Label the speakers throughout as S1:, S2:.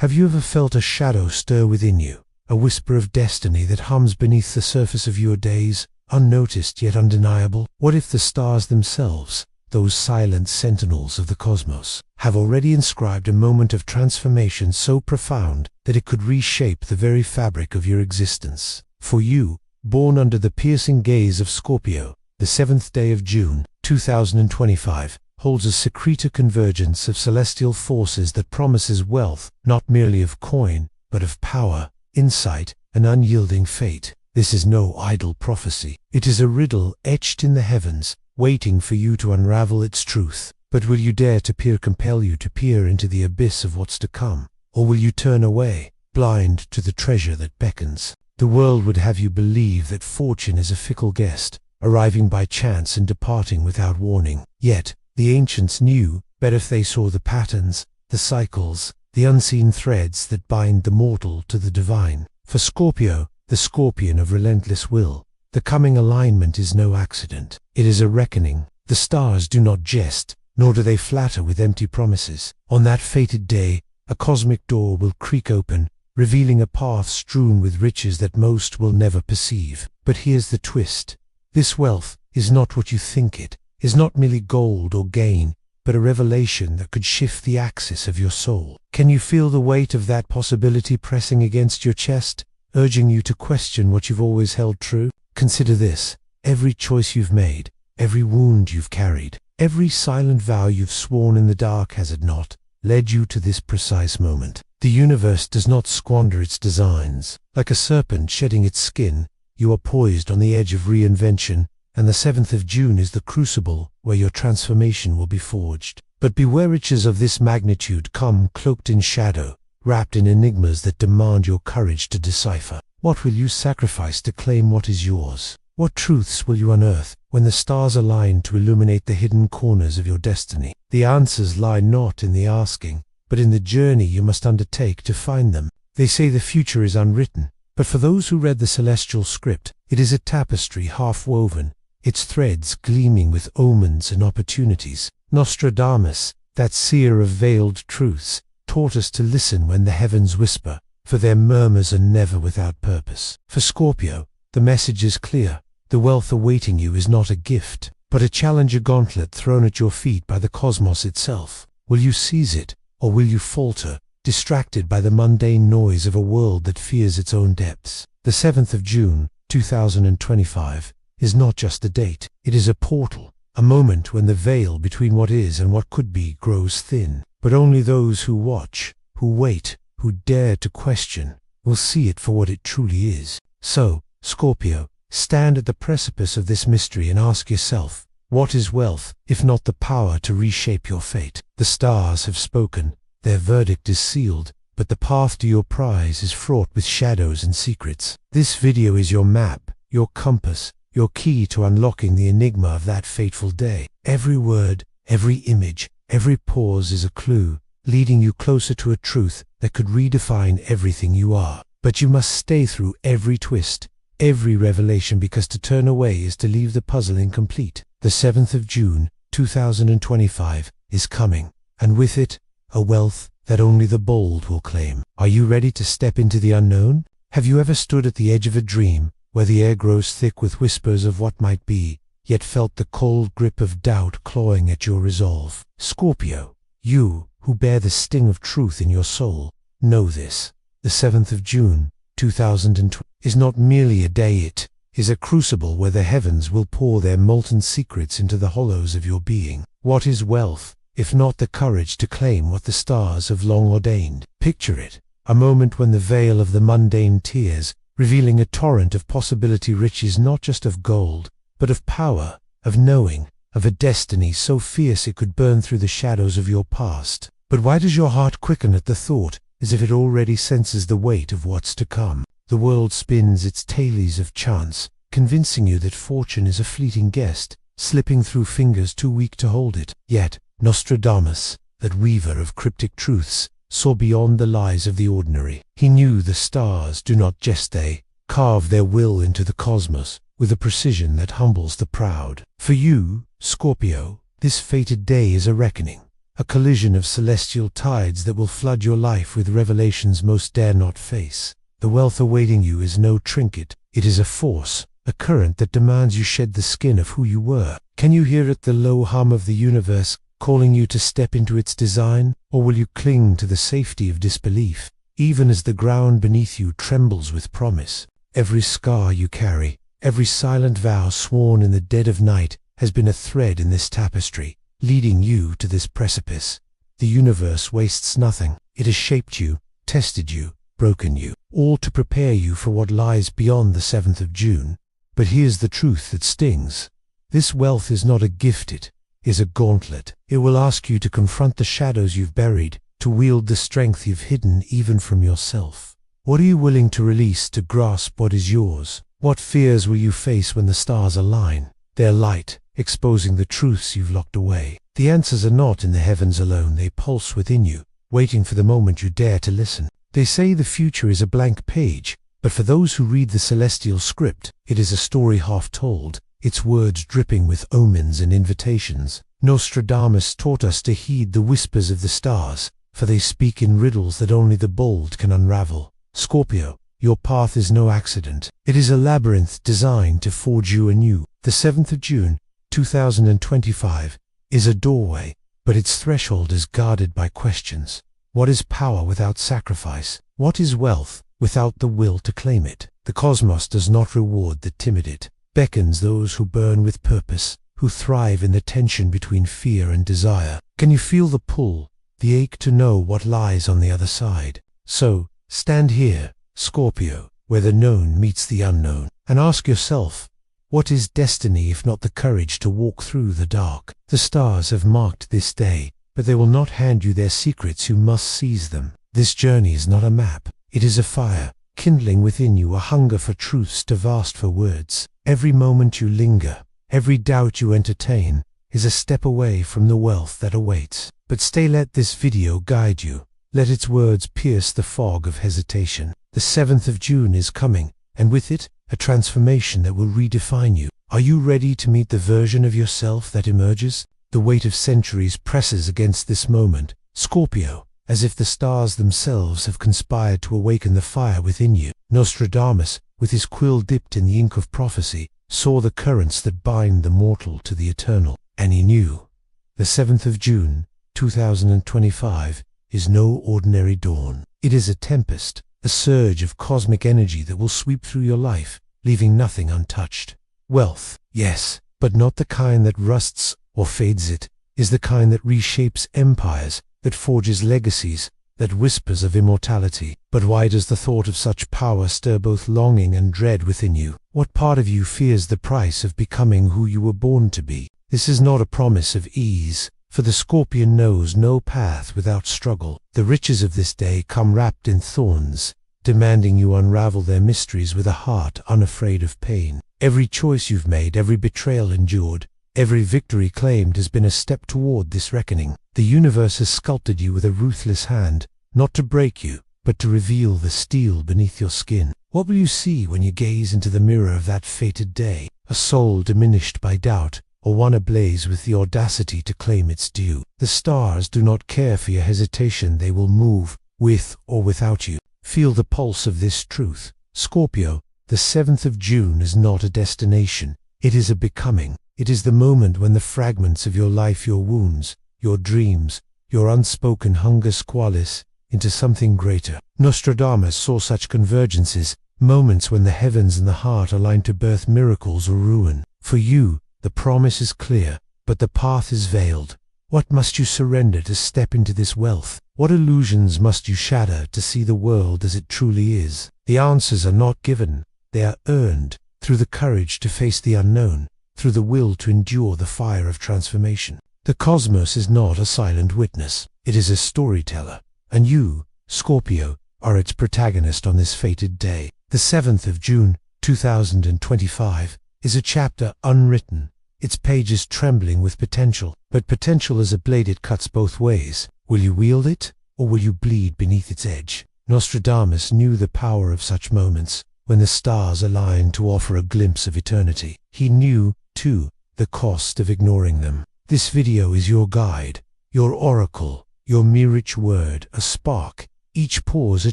S1: Have you ever felt a shadow stir within you, a whisper of destiny that hums beneath the surface of your days, unnoticed yet undeniable? What if the stars themselves, those silent sentinels of the cosmos, have already inscribed a moment of transformation so profound that it could reshape the very fabric of your existence? For you, born under the piercing gaze of Scorpio, the 7th day of June, 2025, holds a secretive convergence of celestial forces that promises wealth, not merely of coin, but of power, insight, and unyielding fate. This is no idle prophecy. It is a riddle etched in the heavens, waiting for you to unravel its truth. But will you dare to compel you to peer into the abyss of what's to come? Or will you turn away, blind to the treasure that beckons? The world would have you believe that fortune is a fickle guest, arriving by chance and departing without warning. Yet, the ancients knew, better if they saw the patterns, the cycles, the unseen threads that bind the mortal to the divine. For Scorpio, the scorpion of relentless will, the coming alignment is no accident. It is a reckoning. The stars do not jest, nor do they flatter with empty promises. On that fated day, a cosmic door will creak open, revealing a path strewn with riches that most will never perceive. But here's the twist. This wealth is not what you think it, is not merely gold or gain, but a revelation that could shift the axis of your soul. Can you feel the weight of that possibility pressing against your chest, urging you to question what you've always held true? Consider this: every choice you've made, every wound you've carried, every silent vow you've sworn in the dark, has it not led you to this precise moment? The universe does not squander its designs. Like a serpent shedding its skin, you are poised on the edge of reinvention, and the 7th of June is the crucible where your transformation will be forged. But beware, riches of this magnitude come cloaked in shadow, wrapped in enigmas that demand your courage to decipher. What will you sacrifice to claim what is yours? What truths will you unearth when the stars align to illuminate the hidden corners of your destiny? The answers lie not in the asking, but in the journey you must undertake to find them. They say the future is unwritten, but for those who read the celestial script, it is a tapestry half woven, its threads gleaming with omens and opportunities. Nostradamus, that seer of veiled truths, taught us to listen when the heavens whisper, for their murmurs are never without purpose. For Scorpio, the message is clear. The wealth awaiting you is not a gift, but a challenger gauntlet thrown at your feet by the cosmos itself. Will you seize it, or will you falter, distracted by the mundane noise of a world that fears its own depths? The 7th of June, 2025, is not just a date. It is a portal, a moment when the veil between what is and what could be grows thin. But only those who watch, who wait, who dare to question, will see it for what it truly is. So, Scorpio, stand at the precipice of this mystery and ask yourself, what is wealth, if not the power to reshape your fate? The stars have spoken, their verdict is sealed, but the path to your prize is fraught with shadows and secrets. This video is your map, your compass, your key to unlocking the enigma of that fateful day. Every word, every image, every pause is a clue, leading you closer to a truth that could redefine everything you are. But you must stay through every twist, every revelation, because to turn away is to leave the puzzle incomplete. The 7th of June, 2025, is coming, and with it, a wealth that only the bold will claim. Are you ready to step into the unknown? Have you ever stood at the edge of a dream, where the air grows thick with whispers of what might be, yet felt the cold grip of doubt clawing at your resolve? Scorpio, you, who bear the sting of truth in your soul, know this. The 7th of June, 2020, is not merely a day, it is a crucible where the heavens will pour their molten secrets into the hollows of your being. What is wealth, if not the courage to claim what the stars have long ordained? Picture it, a moment when the veil of the mundane tears, revealing a torrent of possibility riches not just of gold, but of power, of knowing, of a destiny so fierce it could burn through the shadows of your past. But why does your heart quicken at the thought, as if it already senses the weight of what's to come? The world spins its tailies of chance, convincing you that fortune is a fleeting guest, slipping through fingers too weak to hold it. Yet, Nostradamus, that weaver of cryptic truths, saw beyond the lies of the ordinary. He knew the stars do not jest, they carve their will into the cosmos with a precision that humbles the proud. For you, Scorpio, this fated day is a reckoning, a collision of celestial tides that will flood your life with revelations most dare not face. The wealth awaiting you is no trinket, it is a force, a current that demands you shed the skin of who you were. Can you hear it, the low hum of the universe, calling you to step into its design, or will you cling to the safety of disbelief, even as the ground beneath you trembles with promise? Every scar you carry, every silent vow sworn in the dead of night, has been a thread in this tapestry, leading you to this precipice. The universe wastes nothing. It has shaped you, tested you, broken you, all to prepare you for what lies beyond the 7th of June. But here's the truth that stings. This wealth is not a gift, it is a gauntlet. It will ask you to confront the shadows you've buried, to wield the strength you've hidden even from yourself. What are you willing to release to grasp what is yours? What fears will you face when the stars align, their light exposing the truths you've locked away? The answers are not in the heavens alone, they pulse within you, waiting for the moment you dare to listen. They say the future is a blank page, but for those who read the celestial script, it is a story half told, its words dripping with omens and invitations. Nostradamus taught us to heed the whispers of the stars, for they speak in riddles that only the bold can unravel. Scorpio, your path is no accident. It is a labyrinth designed to forge you anew. The 7th of June, 2025, is a doorway, but its threshold is guarded by questions. What is power without sacrifice? What is wealth without the will to claim it? The cosmos does not reward the timid, it beckons those who burn with purpose, who thrive in the tension between fear and desire. Can you feel the pull, the ache to know what lies on the other side? So, stand here, Scorpio, where the known meets the unknown, and ask yourself, what is destiny if not the courage to walk through the dark? The stars have marked this day, but they will not hand you their secrets. You must seize them. This journey is not a map. It is a fire, kindling within you a hunger for truths too vast for words. Every moment you linger, every doubt you entertain, is a step away from the wealth that awaits. But stay, let this video guide you. Let its words pierce the fog of hesitation. The 7th of June is coming, and with it, a transformation that will redefine you. Are you ready to meet the version of yourself that emerges? The weight of centuries presses against this moment, Scorpio, as if the stars themselves have conspired to awaken the fire within you. Nostradamus, with his quill dipped in the ink of prophecy, saw the currents that bind the mortal to the eternal, and he knew. The 7th of June, 2025, is no ordinary dawn. It is a tempest, a surge of cosmic energy that will sweep through your life, leaving nothing untouched. Wealth, yes, but not the kind that rusts or fades. It is the kind that reshapes empires, that forges legacies, that whispers of immortality. But why does the thought of such power stir both longing and dread within you? What part of you fears the price of becoming who you were born to be? This is not a promise of ease, for the Scorpion knows no path without struggle. The riches of this day come wrapped in thorns, demanding you unravel their mysteries with a heart unafraid of pain. Every choice you've made, every betrayal endured, every victory claimed has been a step toward this reckoning. The universe has sculpted you with a ruthless hand, not to break you, but to reveal the steel beneath your skin. What will you see when you gaze into the mirror of that fated day? A soul diminished by doubt, or one ablaze with the audacity to claim its due? The stars do not care for your hesitation. They will move, with or without you. Feel the pulse of this truth. Scorpio, the 7th of June is not a destination. It is a becoming. It is the moment when the fragments of your life, your wounds, your dreams, your unspoken hunger coalesce into something greater. Nostradamus saw such convergences, moments when the heavens and the heart align to birth miracles or ruin. For you, the promise is clear, but the path is veiled. What must you surrender to step into this wealth? What illusions must you shatter to see the world as it truly is? The answers are not given, they are earned, through the courage to face the unknown, through the will to endure the fire of transformation. The cosmos is not a silent witness, it is a storyteller, and you, Scorpio, are its protagonist on this fated day. The 7th of June, 2025, is a chapter unwritten, its pages trembling with potential. But potential is a blade, it cuts both ways. Will you wield it, or will you bleed beneath its edge? Nostradamus knew the power of such moments, when the stars align to offer a glimpse of eternity. He knew, too, the cost of ignoring them. This video is your guide, your oracle, your mirage word, a spark. Each pause a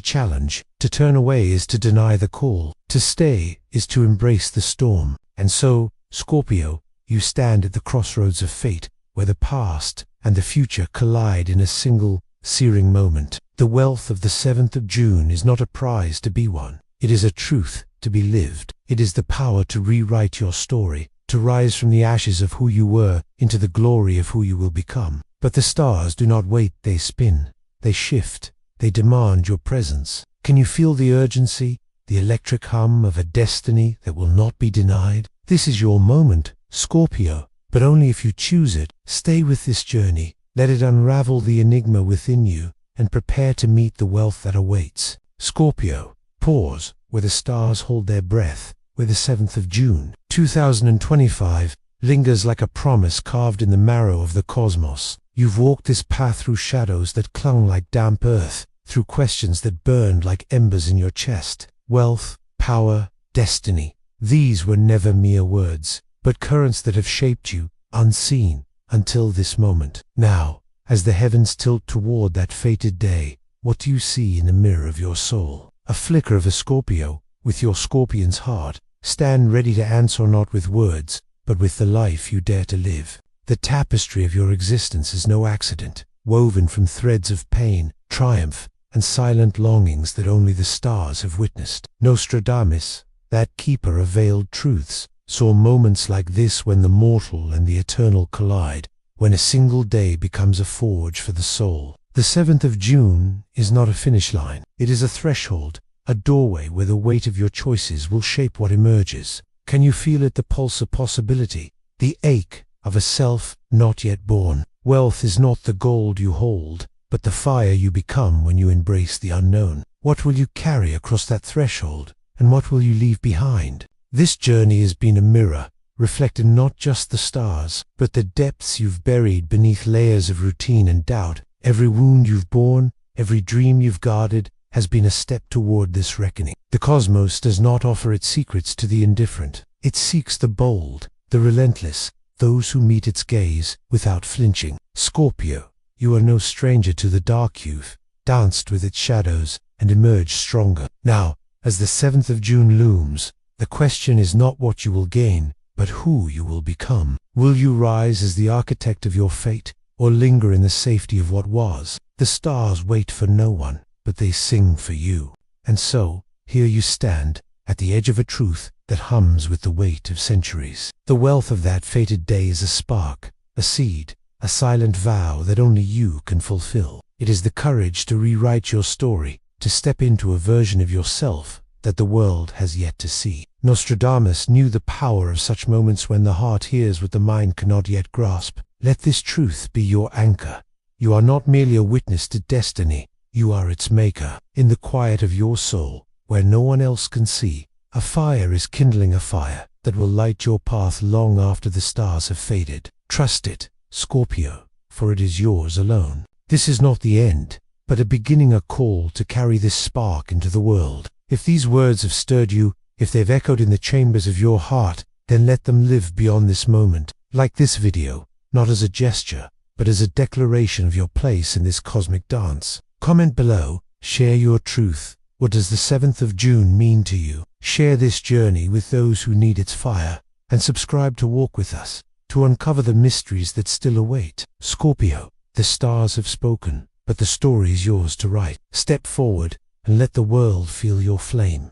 S1: challenge. To turn away is to deny the call. To stay is to embrace the storm. And so, Scorpio, you stand at the crossroads of fate, where the past and the future collide in a single, searing moment. The wealth of the 7th of June is not a prize to be won. It is a truth to be lived. It is the power to rewrite your story, to rise from the ashes of who you were into the glory of who you will become. But the stars do not wait, they spin, they shift, they demand your presence. Can you feel the urgency, the electric hum of a destiny that will not be denied? This is your moment, Scorpio, but only if you choose it. Stay with this journey, let it unravel the enigma within you, and prepare to meet the wealth that awaits. Scorpio, pause, where the stars hold their breath, where the 7th of June, 2025, lingers like a promise carved in the marrow of the cosmos. You've walked this path through shadows that clung like damp earth, through questions that burned like embers in your chest. Wealth, power, destiny. These were never mere words, but currents that have shaped you, unseen, until this moment. Now, as the heavens tilt toward that fated day, what do you see in the mirror of your soul? A flicker of a Scorpio, with your scorpion's heart. Stand ready to answer not with words, but with the life you dare to live. The tapestry of your existence is no accident, woven from threads of pain, triumph, and silent longings that only the stars have witnessed. Nostradamus, that keeper of veiled truths, saw moments like this when the mortal and the eternal collide, when a single day becomes a forge for the soul. The 7th of June is not a finish line. It is a threshold, a doorway where the weight of your choices will shape what emerges. Can you feel it, the pulse of possibility, the ache of a self not yet born? Wealth is not the gold you hold, but the fire you become when you embrace the unknown. What will you carry across that threshold, and what will you leave behind? This journey has been a mirror, reflecting not just the stars, but the depths you've buried beneath layers of routine and doubt. Every wound you've borne, every dream you've guarded, has been a step toward this reckoning. The cosmos does not offer its secrets to the indifferent. It seeks the bold, the relentless, those who meet its gaze without flinching. Scorpio, you are no stranger to the dark. You've danced with its shadows and emerged stronger. Now, as the 7th of June looms, the question is not what you will gain, but who you will become. Will you rise as the architect of your fate, or linger in the safety of what was? The stars wait for no one, but they sing for you. And so, here you stand, at the edge of a truth that hums with the weight of centuries. The wealth of that fated day is a spark, a seed, a silent vow that only you can fulfill. It is the courage to rewrite your story, to step into a version of yourself that the world has yet to see. Nostradamus knew the power of such moments when the heart hears what the mind cannot yet grasp. Let this truth be your anchor. You are not merely a witness to destiny, you are its maker. In the quiet of your soul, where no one else can see, a fire is kindling, a fire that will light your path long after the stars have faded. Trust it, Scorpio, for it is yours alone. This is not the end, but a beginning, a call to carry this spark into the world. If these words have stirred you, if they've echoed in the chambers of your heart, then let them live beyond this moment. Like this video, not as a gesture, but as a declaration of your place in this cosmic dance. Comment below, share your truth. What does the 7th of June mean to you? Share this journey with those who need its fire, and subscribe to walk with us, to uncover the mysteries that still await. Scorpio, the stars have spoken, but the story is yours to write. Step forward, and let the world feel your flame.